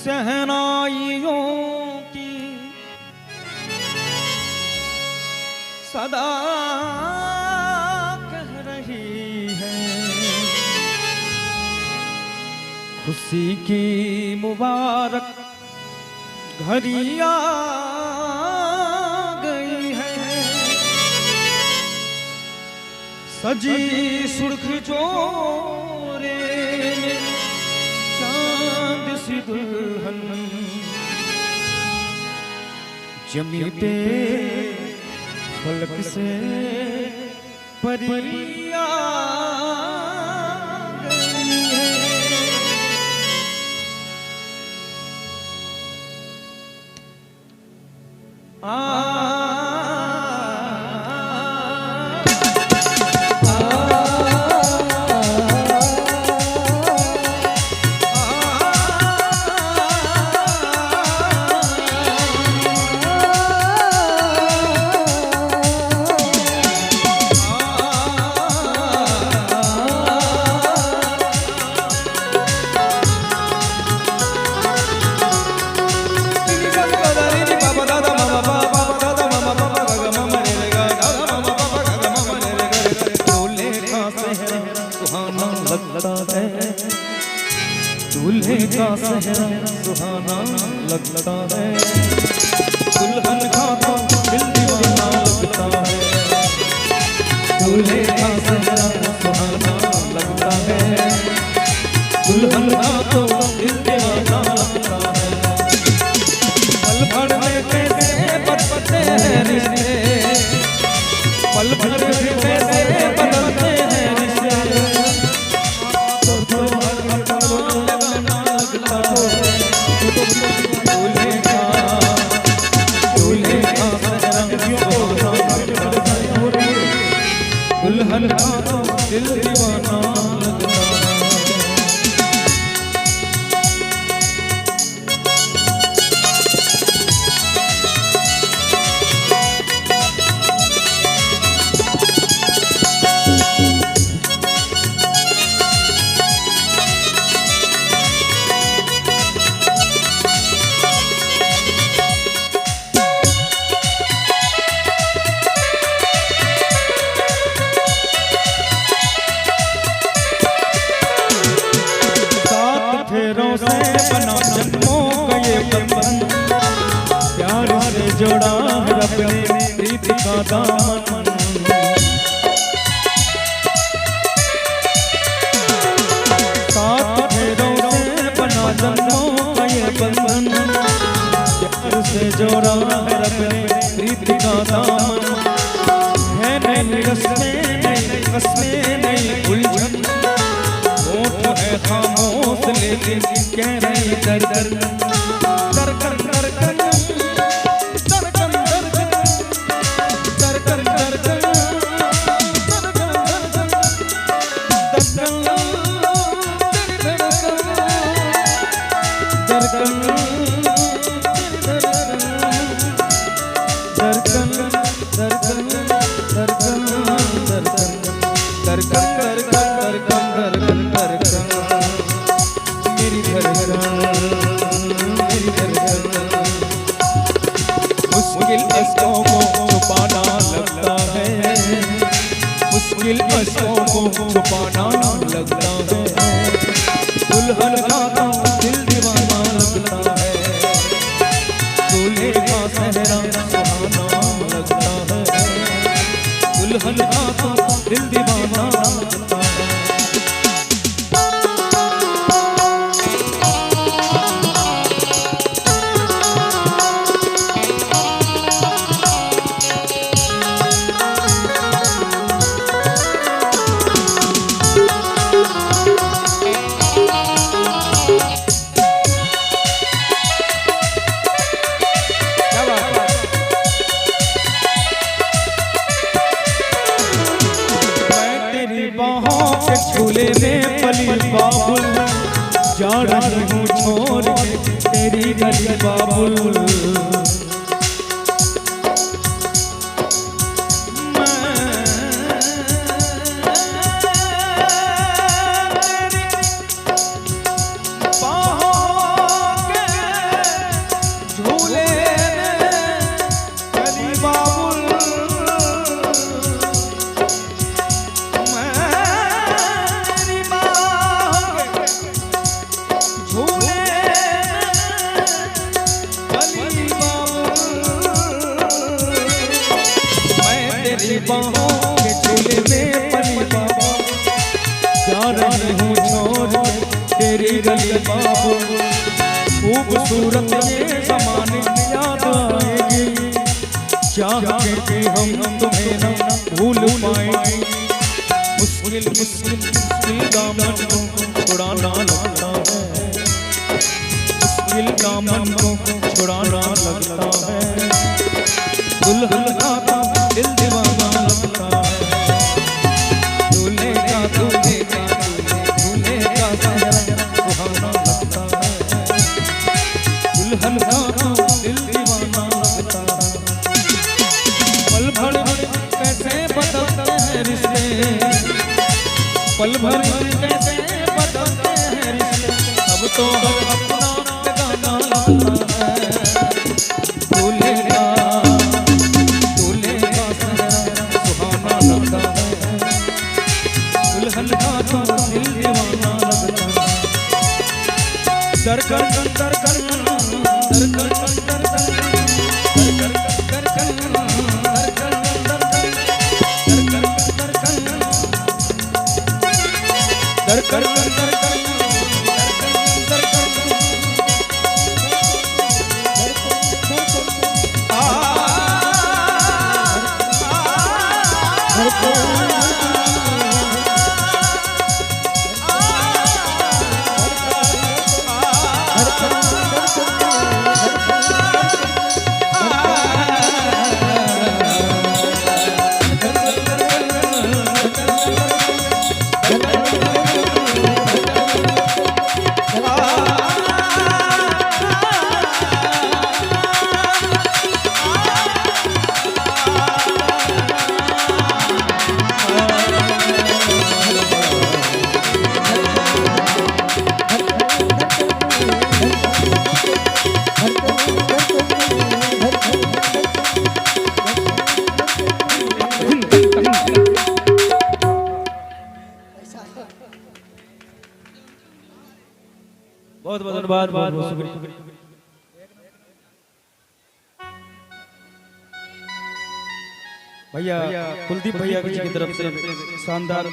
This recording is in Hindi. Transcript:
सहनाइयों की सदा कह रही है, खुशी की मुबारक घड़ी आ गई है। सजी सुर्ख जोरे में चांद सी दुल्हन, जमी पे फलक से परियां गई है। दूल्हे का सेहरा सुहाना लगता है, दुल्हन का तो दिल दीवाना लगता है। दूल्हे का सेहरा सुहाना लगता है, दुल्हन का तो दिल दीवाना लगता है। पल भर में कैसे बदलते हैं रिश्ते, पल भर में कैसे बदलते हैं रिश्ते। दुल्हन का तो दिल दीवाना लगता है। प्यार से जोड़ा है रब ने प्रीत का दामन। सात फेरों से बना जन्मों का ये बंधन, प्यार से जोड़ा है रब ने प्रीत का दामन। है नई रस्में नई कस्में नई उलझन, होठ है खामोश लेकिन कह रही दर दर दरकन दरकन दरकन दरकन दरकन दरकन मुश्किल अश्कों को छुपाना लगता है, मुश्किल अश्कों को छुपाना लगता है। दुल्हन का तो दिल दीवाना लगता है, दूल्हे का सेहरा सुहाना लगता है। दुल्हन का तो दिल दीवाना लगता है। झूले में पली बाबुल जा रही हूँ छोड़ के तेरी गली बाबुल। बाहों के खूबसूरत ये ज़माने याद आएगी, चाह के हम तुम्हें न भूल पाएंगे। मुश्किल मुश्किल मुश्किल दामन को छुड़ाना लगता है, मुश्किल दामन को छुड़ाना लगता है। दुल्हन का दिल दीवाना लगता है, दूल्हे का दूल्हे का दूल्हे का चेहरा सुहाना लगता है। दुल्हन का दिल दीवाना लगता है। पल भर कैसे बदलते हैं रिश्ते, पल भर कैसे बदलते हैं रिश्ते, अब तो हर अपना गाना लगता है। दूल्हे का चेहरा सुहाना लगता है, दुल्हन का दिल दीवाना लगता है। दरकर दरकर बहुत बहुत धन्यवाद, बहुत बहुत शुक्रिया भैया। कुलदीप भैया की तरफ से शानदार